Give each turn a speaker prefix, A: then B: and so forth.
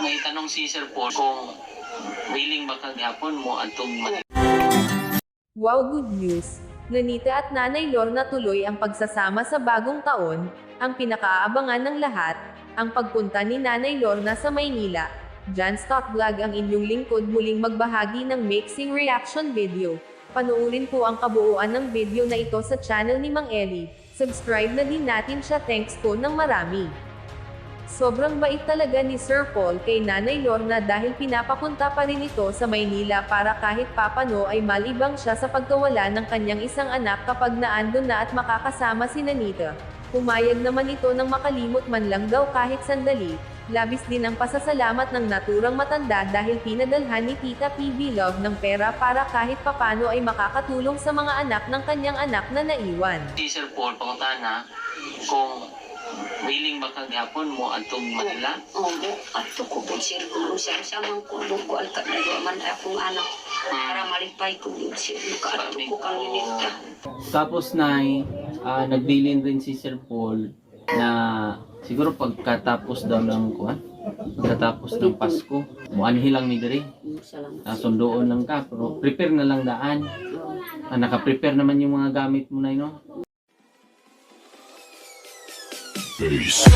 A: May tanong si Sir Paul kung willing ba kaghapon mo atong
B: Wow, good news! Nanita at Nanay Lorna tuloy ang pagsasama sa bagong taon, ang pinakaabangan ng lahat, ang pagpunta ni Nanay Lorna sa Maynila. Jan Stock Vlog ang inyong lingkod muling magbahagi ng mixing reaction video. Panoorin po ang kabuuan ng video na ito sa channel ni Mang Eli. Subscribe na din natin siya, thanks po ng marami. Sobrang bait talaga ni Sir Paul kay Nanay Lorna dahil pinapapunta pa rin ito sa Maynila para kahit papano ay malibang siya sa pagkawala ng kanyang isang anak kapag naandun na at makakasama si Nanita. Pumayag naman ito nang makalimot man lang daw kahit sandali. Labis din ang pasasalamat ng naturang matanda dahil pinadalhan ni Tita PB Love ng pera para kahit papano ay makakatulong sa mga anak ng kanyang anak na naiwan.
A: si Sir Paul pangutana kung willing ba kaghapon mo atong Manila?
C: Oo, ato ko po sir kung siya samang kulong ko alkat na man akong anak para malipay ko din sir makaato ko kang minita.
D: Tapos nagbilin rin si Sir Paul na siguro pagkatapos daw ng pagkatapos ng Pasko, muanhi lang ni diri.
C: Salamat.
D: Sundoon lang ka, pero prepare na lang daan. Naka-prepare naman yung mga gamit mo na no?
E: Peace.